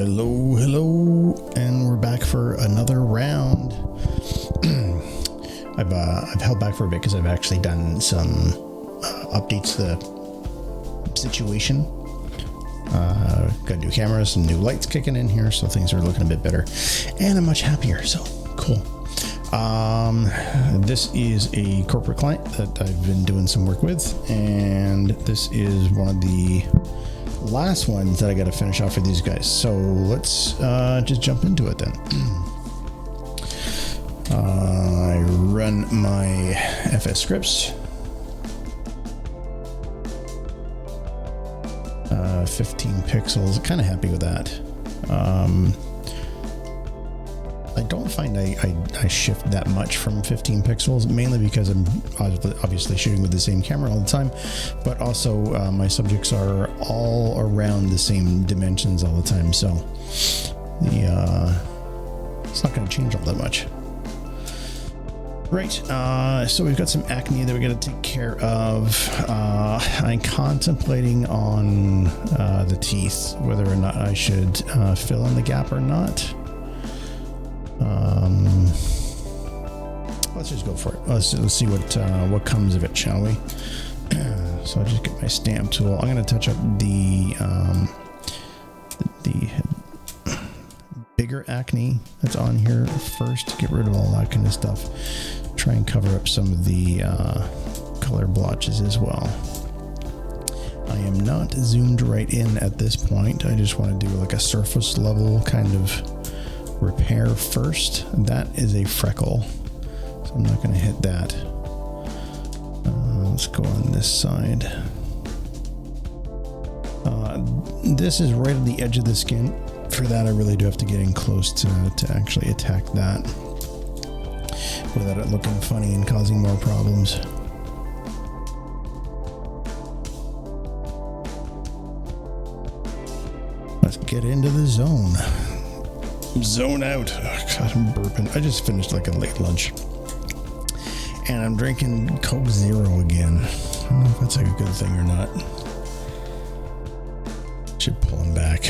Hello, and we're back for another round. I've held back for a bit because I've actually done some updates to the situation. Got new cameras, some new lights kicking in here, so things are looking a bit better, and I'm much happier. So cool. This is a corporate client that I've been doing some work with, and this is one of the last ones that I got to finish off for these guys. So let's just jump into it then. I run my FS scripts. 15 pixels, kind of happy with that. I don't find I shift that much from 15 pixels, mainly because I'm obviously shooting with the same camera all the time, but also my subjects are all around the same dimensions all the time, so it's not going to change all that much. Right, so we've got some acne that we got to take care of. I'm contemplating on the teeth, whether or not I should fill in the gap or not. Let's just go for it. Let's see what comes of it, shall we? So I'll just get my stamp tool. I'm going to touch up the bigger acne that's on here first to get rid of all that kind of stuff. Try and cover up some of the color blotches as well. I am not zoomed right in at this point. I just want to do like a surface level kind of repair first. That is a freckle, so I'm not going to hit that. Let's go on this side. This is right on the edge of the skin. For that, I really do have to get in close to actually attack that without it looking funny and causing more problems. Let's get into the zone. Zone out. Oh, God, I'm burping. I just finished like a late lunch. And I'm drinking Coke Zero again. I don't know if that's like a good thing or not. Should pull him back.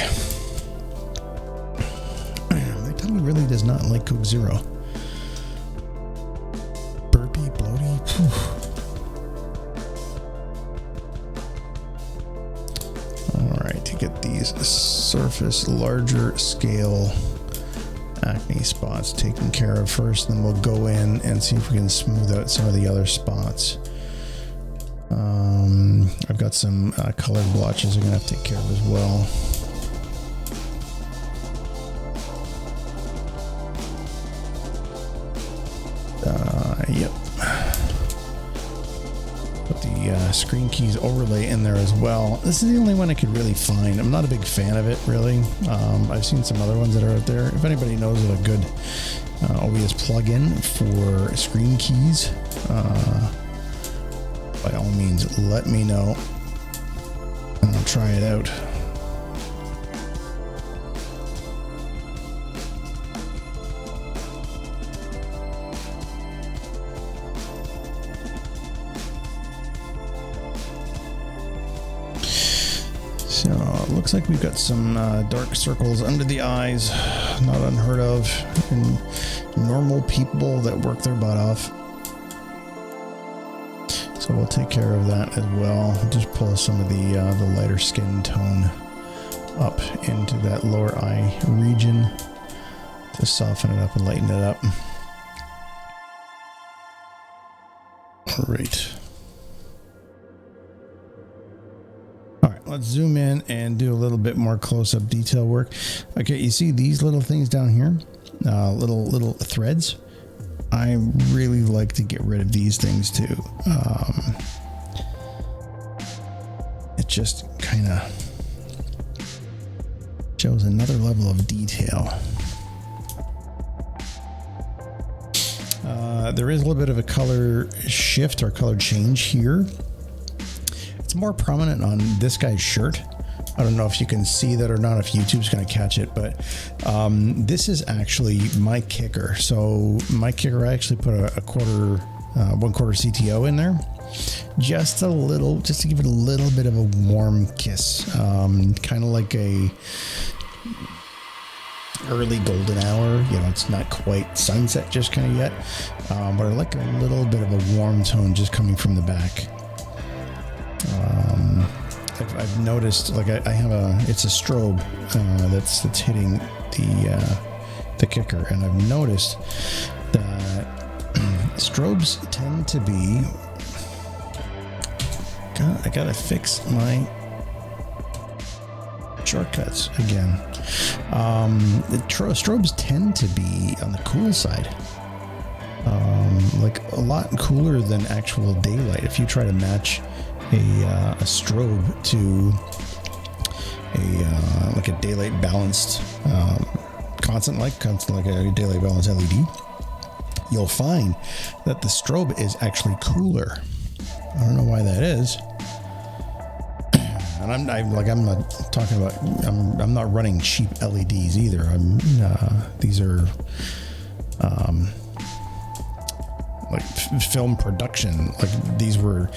My tummy really does not like Coke Zero. Burpy, bloaty. Alright, to get these surface, larger scale acne spots taken care of first, then we'll go in and see if we can smooth out some of the other spots. I've got some colored blotches I'm gonna have to take care of as well. Yep. Put the screen keys overlay in there as well. This is the only one I could really find. I'm not a big fan of it, really. I've seen some other ones that are out there. If anybody knows of a good OBS plugin for screen keys, by all means, let me know, and I'll try it out. So it looks like we've got some dark circles under the eyes, not unheard of in normal people that work their butt off. So we'll take care of that as well. Just pull some of the lighter skin tone up into that lower eye region to soften it up and lighten it up. All right. Let's zoom in and do a little bit more close-up detail work. Okay, you see these little things down here, little threads. I really like to get rid of these things too. It just kind of shows another level of detail. There is a little bit of a color shift or color change here. It's more prominent on this guy's shirt. I don't know if you can see that or not, if YouTube's going to catch it, but this is actually my kicker. So my kicker, I actually put a quarter, 1/4 CTO in there, just to give it a little bit of a warm kiss, kind of like a early golden hour. You know, it's not quite sunset just kind of yet, but I like a little bit of a warm tone just coming from the back. I've noticed, like I have it's a strobe that's hitting the kicker, and I've noticed that strobes tend to be. I gotta fix my shortcuts again. Strobes tend to be on the cool side, like a lot cooler than actual daylight. If you try to match a strobe to like a daylight balanced constant like a daylight balanced LED, you'll find that the strobe is actually cooler. I don't know why that is. And I'm not talking about, I'm not running cheap LEDs either. These are like film production. Like these were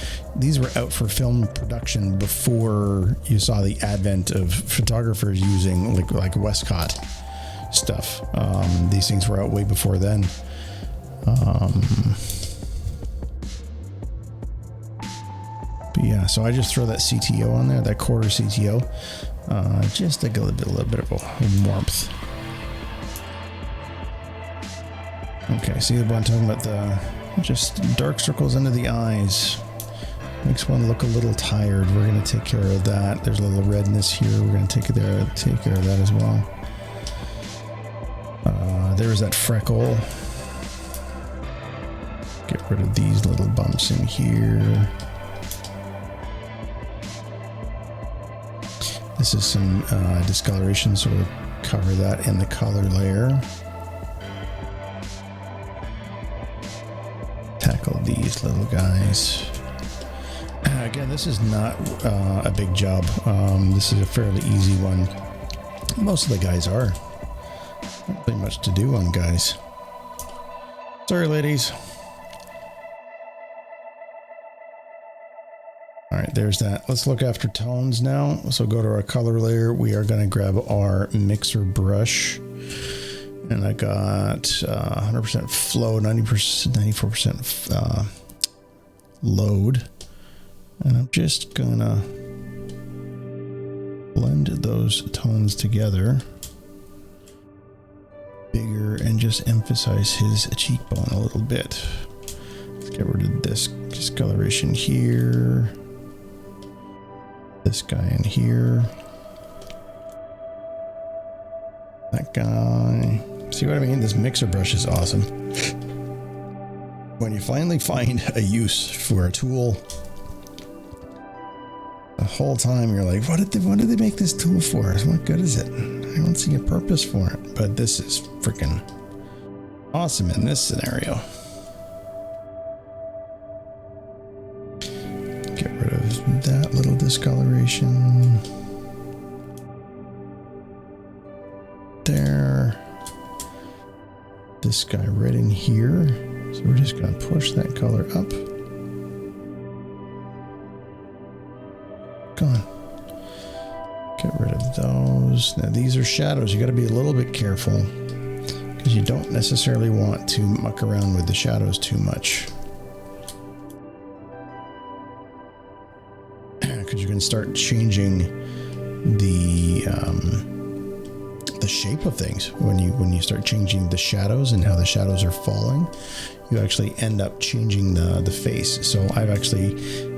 out for film production before you saw the advent of photographers using like Westcott stuff. These things were out way before then. But yeah, so I just throw that CTO on there, that quarter CTO, just to get a little bit of a warmth. Okay, see what I'm talking about, the just dark circles under the eyes. Makes one look a little tired. We're going to take care of that. There's a little redness here. We're going to take care of that as well. There's that freckle. Get rid of these little bumps in here. This is some discoloration, so we'll cover that in the color layer. Tackle these little guys. Again, this is not a big job. This is a fairly easy one. Most of the guys are. Not really much to do on guys. Sorry, ladies. All right, there's that. Let's look after tones now. So go to our color layer. We are going to grab our mixer brush. And I got 100% flow, 90%, 94% load. And I'm just going to blend those tones together. Bigger, and just emphasize his cheekbone a little bit. Let's get rid of this discoloration here. This guy in here. That guy. See what I mean? This mixer brush is awesome. When you finally find a use for a tool, the whole time you're like, what did they make this tool for? What good is it? I don't see a purpose for it. But this is freaking awesome in this scenario. Get rid of that little discoloration. There. This guy right in here. So we're just going to push that color up. Gone. Get rid of those. Now these are shadows. You got to be a little bit careful because you don't necessarily want to muck around with the shadows too much. Because you can start changing the shape of things when you start changing the shadows and how the shadows are falling. You actually end up changing the face. So I've actually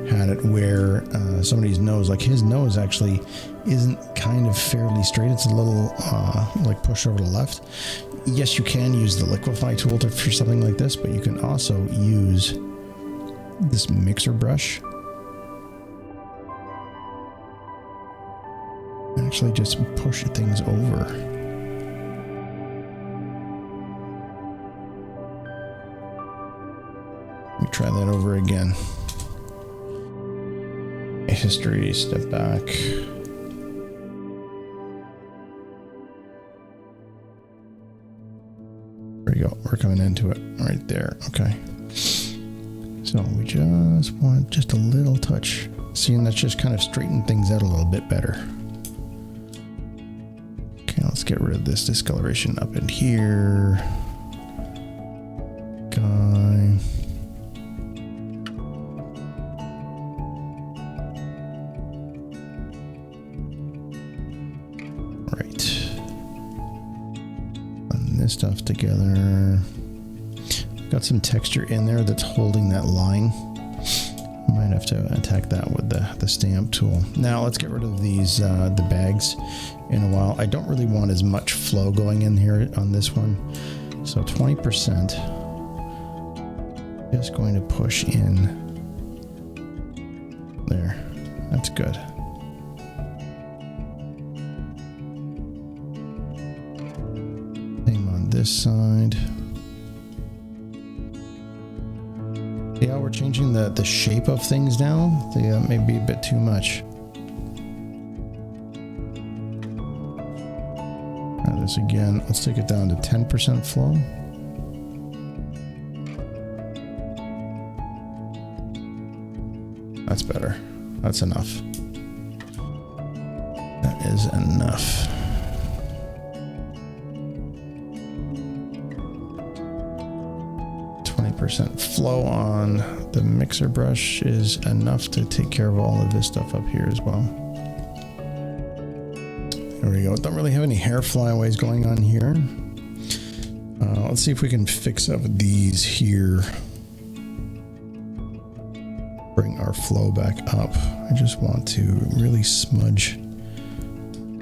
had it where somebody's nose, like his nose actually isn't kind of fairly straight. It's a little like push over to the left. Yes, you can use the liquify tool for something like this, but you can also use this mixer brush. Actually just push things over. Let me try that over again. History, step back. There we go. We're coming into it right there. Okay. So we just want just a little touch. Seeing that's just kind of straighten things out a little bit better. Okay, let's get rid of this discoloration up in here. Guy. Right. Putting this stuff together. Got some texture in there that's holding that line. Might have to attack that with the stamp tool. Now let's get rid of these the bags in a while. I don't really want as much flow going in here on this one, so 20%. Just going to push in there. That's good. Same on this side. Yeah, we're changing the shape of things now. That may be a bit too much. Try this again. Let's take it down to 10% flow. That's better. That's enough. That is enough. Percent flow on the mixer brush is enough to take care of all of this stuff up here as well. There we go. Don't really have any hair flyaways going on here. Let's see if we can fix up these here. Bring our flow back up. I just want to really smudge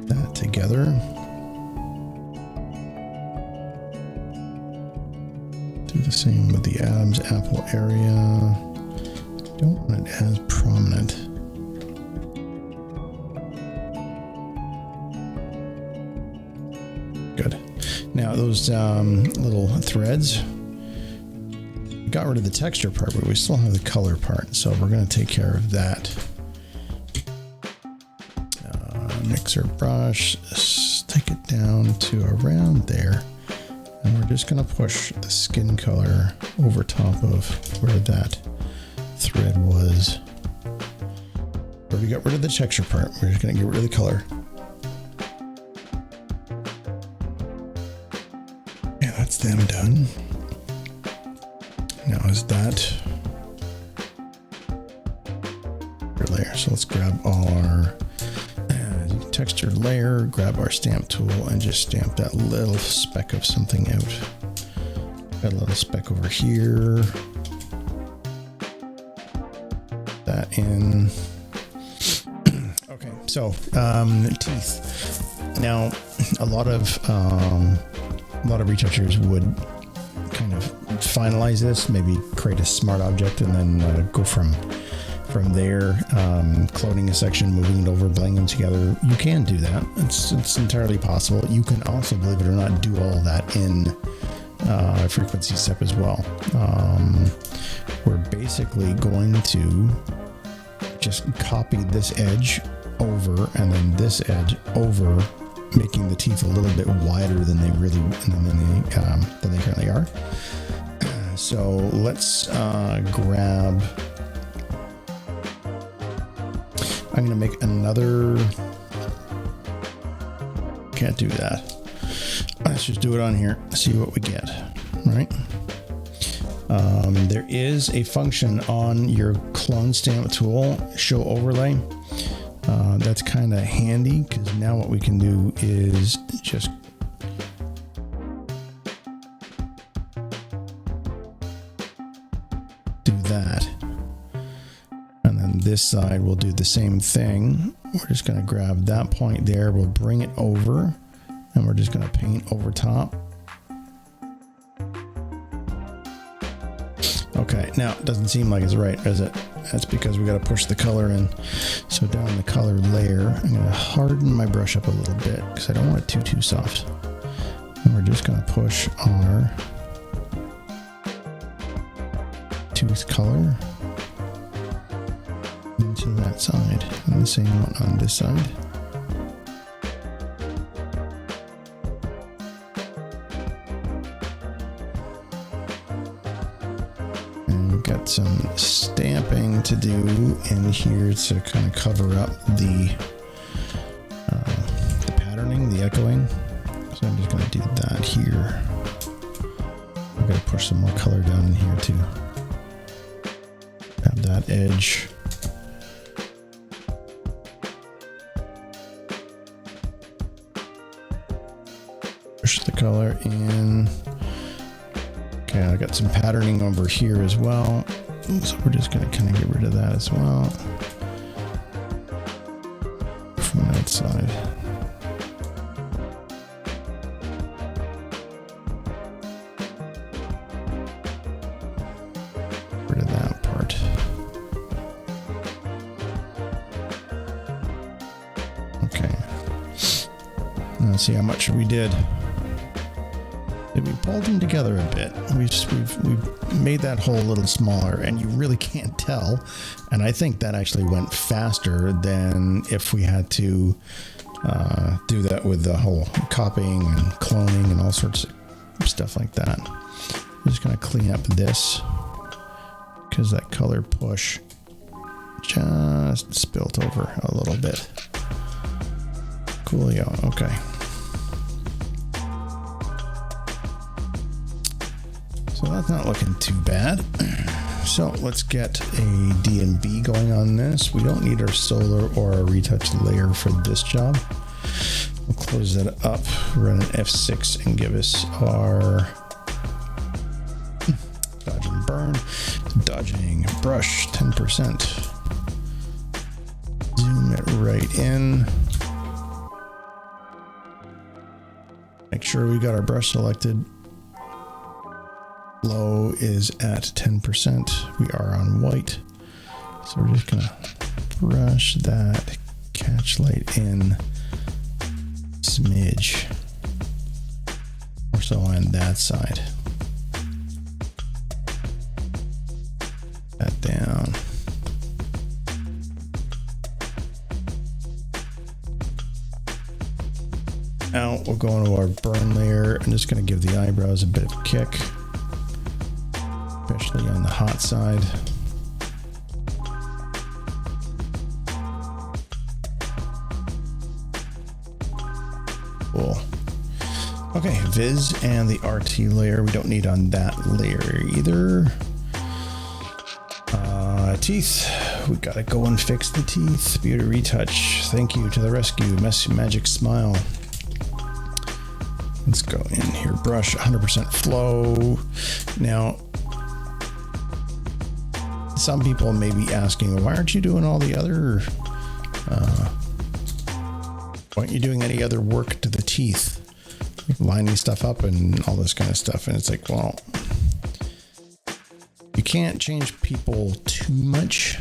that together. Do the same with the Adam's apple area. Don't want it as prominent. Good. Now those little threads, got rid of the texture part, but we still have the color part, so we're going to take care of that. Mixer brush, stick it down to around there. And we're just going to push the skin color over top of where that thread was. Already got rid of the texture part. We're just going to get rid of the color. Yeah, that's them done. Now is that your layer. So let's grab all our texture layer, grab our stamp tool, and just stamp that little speck of something out. Got a little speck over here. That in. Okay, so teeth. Now, a lot of retouchers would kind of finalize this, maybe create a smart object, and then go from there, cloning a section, moving it over, blending them together. You can do that. It's entirely possible. You can also, believe it or not, do all that in a frequency step as well. We're basically going to just copy this edge over and then this edge over, making the teeth a little bit wider than they really than they currently are. So let's grab. I'm going to make another. Can't do that. Let's just do it on here. See what we get. Right. There is a function on your clone stamp tool, show overlay. That's kind of handy because now what we can do is just do that. And then this side will do the same thing. We're just going to grab that point there. We'll bring it over and we're just going to paint over top. Okay, now it doesn't seem like it's right, does it? That's because we got to push the color in. So down the color layer, I'm going to harden my brush up a little bit because I don't want it too soft. And we're just going to push our tooth color into that side, and the same one on this side. Got some stamping to do in here to kind of cover up the patterning, the echoing. So I'm just going to do that here. I'm going to push some more color down in here too. Grab that edge. Push the color in. Okay, I got some patterning over here as well. So we're just going to kind of get rid of that as well. From that side. Rid of that part. Okay. Let's see how much we did. We pulled them together a bit. We've made that hole a little smaller, and you really can't tell. And I think that actually went faster than if we had to do that with the whole copying and cloning and all sorts of stuff like that. I'm just gonna clean up this because that color push just spilt over a little bit. Coolio. Okay. So that's not looking too bad. So let's get a D&B going on this. We don't need our solar or our retouch layer for this job. We'll close that up, run an F6 and give us our dodge and burn. Dodging brush 10%. Zoom it right in. Make sure we got our brush selected. Low is at 10%. We are on white. So we're just gonna brush that catch light in smidge. Or so on that side. That down. Now we'll go into our burn layer. I'm just gonna give the eyebrows a bit of a kick. Especially on the hot side. Cool. Okay, Viz and the RT layer. We don't need on that layer either. Teeth. We gotta go and fix the teeth. Beauty retouch. Thank you to the rescue. Magic smile. Let's go in here. Brush 100% flow. Now, some people may be asking, why aren't you doing all the other, why aren't you doing any other work to the teeth? Like lining stuff up and all this kind of stuff. And it's like, well, you can't change people too much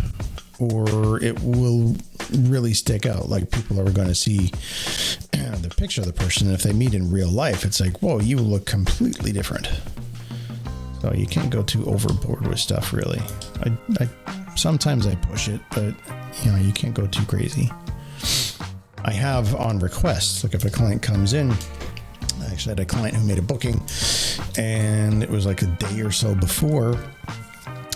or it will really stick out. Like people are going to see the picture of the person. And if they meet in real life, it's like, whoa, you look completely different. So you can't go too overboard with stuff, really. I sometimes I push it, but you know, you can't go too crazy. I have on requests, like if a client comes in, I actually had a client who made a booking and it was like a day or so before,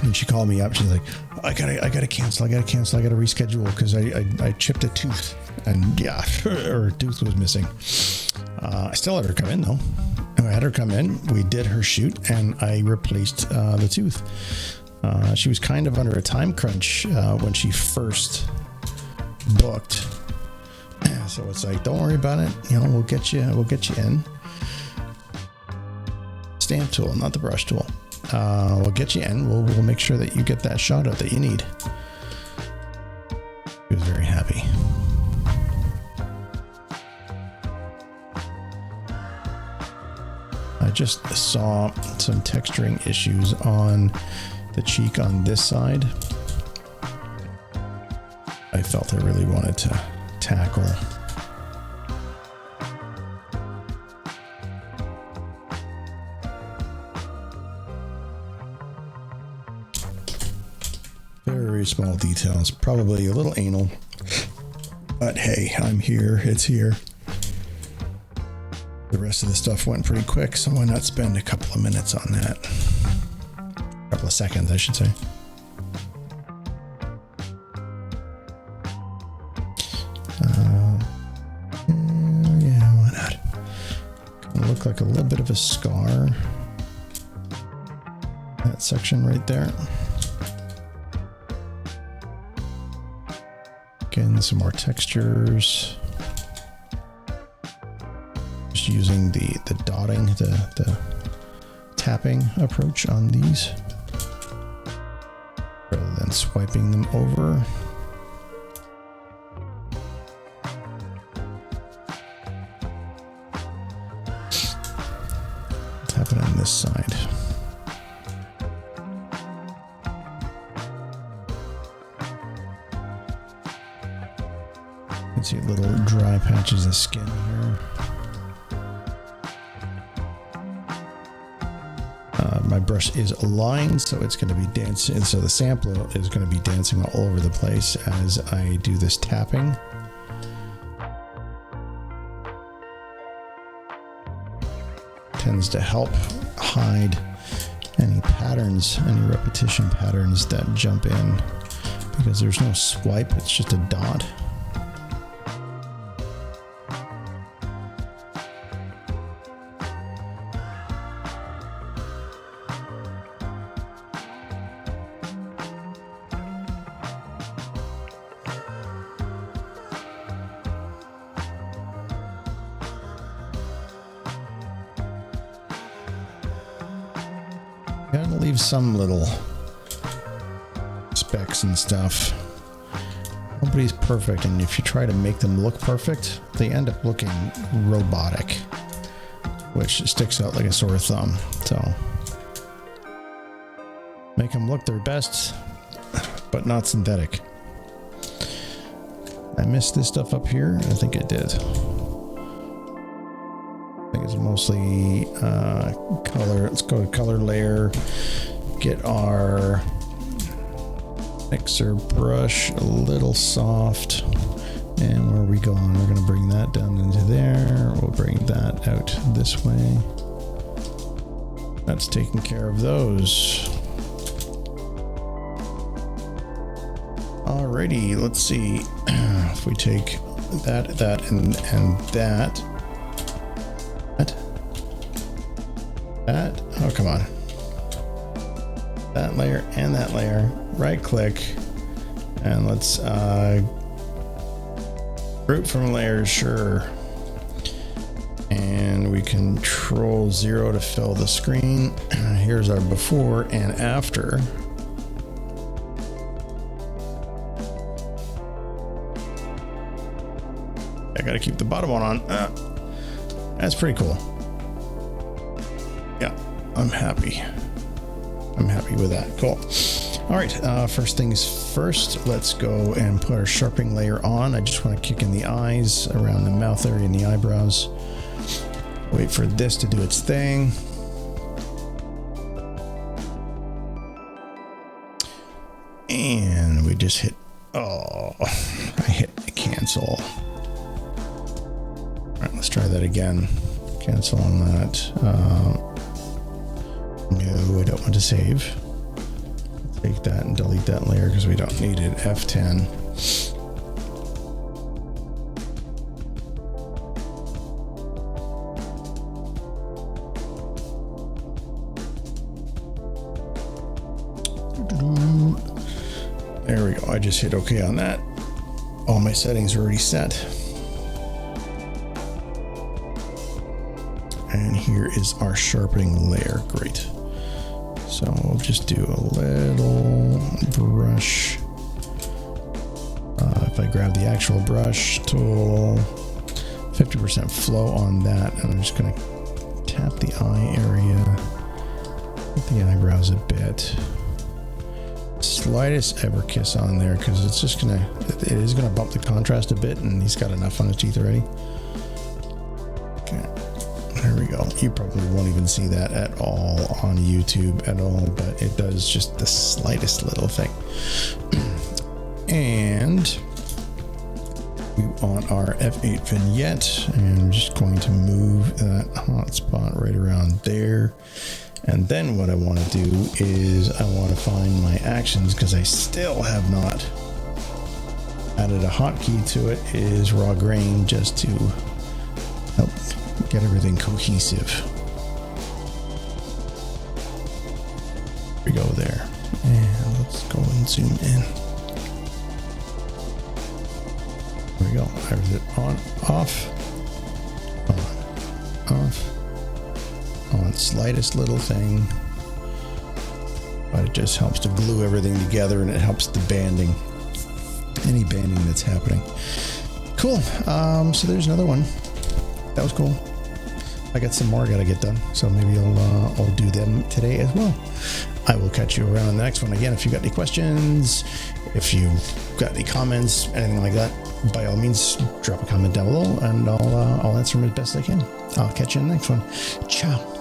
and she called me up. She's like, I gotta cancel, I gotta reschedule because I chipped a tooth, and yeah, her tooth was missing. I still let her come in though. I had her come in, we did her shoot, and I replaced the tooth. She was kind of under a time crunch when she first booked. So it's like, don't worry about it. You know, we'll get you in. Stamp tool, not the brush tool. We'll get you in. We'll make sure that you get that shot out that you need. She was very happy. I just saw some texturing issues on the cheek on this side. I felt I really wanted to tackle. Very small details, probably a little anal, but hey, I'm here, it's here. The rest of the stuff went pretty quick, so why not spend a couple of minutes on that? A couple of seconds, I should say. Yeah, why not? look like a little bit of a scar. That section right there. Again, some more textures. Just using the dotting, the tapping approach on these, rather than swiping them over. Tap it on this side. You can see little dry patches of skin here. My brush is aligned, so it's going to be dancing. So the sampler is going to be dancing all over the place as I do this tapping. Tends to help hide any patterns, any repetition patterns that jump in, because there's no swipe, it's just a dot. Gotta leave some little specks and stuff. Nobody's perfect, and if you try to make them look perfect, they end up looking robotic, which sticks out like a sore thumb. So make them look their best, but not synthetic. I missed this stuff up here. I think I did. I think it's mostly color. Let's go to color layer, get our mixer brush a little soft, and where are we going? We're going to bring that down into there. We'll bring that out this way. That's taking care of those. Alrighty, let's see if we take that, and that. That, oh come on. That layer and that layer, right click, and let's group from layers, sure. And we control 0 to fill the screen. Here's our before and after. I gotta keep the bottom one on. That's pretty cool. Yeah, I'm happy. I'm happy with that. Cool. All right, first things first, let's go and put our sharpening layer on. I just want to kick in the eyes, around the mouth area and the eyebrows. Wait for this to do its thing. And we just hit, oh, I hit cancel. All right, let's try that again. Cancel on that. No, I don't want to save. Take that and delete that layer because we don't need it. F10. There we go. I just hit OK on that. All my settings are already set. And here is our sharpening layer. Great. So we'll just do a little brush. If I grab the actual brush tool, 50% flow on that, and I'm just going to tap the eye area, hit the eyebrows a bit. Slightest ever kiss on there because it's just gonna, it is gonna bump the contrast a bit, and he's got enough on his teeth already. Okay. There we go. You probably won't even see that at all on YouTube at all, but it does just the slightest little thing. And we want our F8 vignette, and I'm just going to move that hot spot right around there. And then what I want to do is I want to find my actions, because I still have not added a hotkey to it, is raw grain, just to help get everything cohesive. We go there, and let's go and zoom in. There we go. There's it on, off, on, slightest little thing, but it just helps to glue everything together, and it helps the banding, any banding that's happening. Cool. So there's another one. That was cool. I got some more I gotta get done, so maybe I'll do them today as well. I will catch you around the next one. Again, if you got any questions, if you got any comments, anything like that, by all means, drop a comment down below, and I'll answer them as best I can. I'll catch you in the next one. Ciao.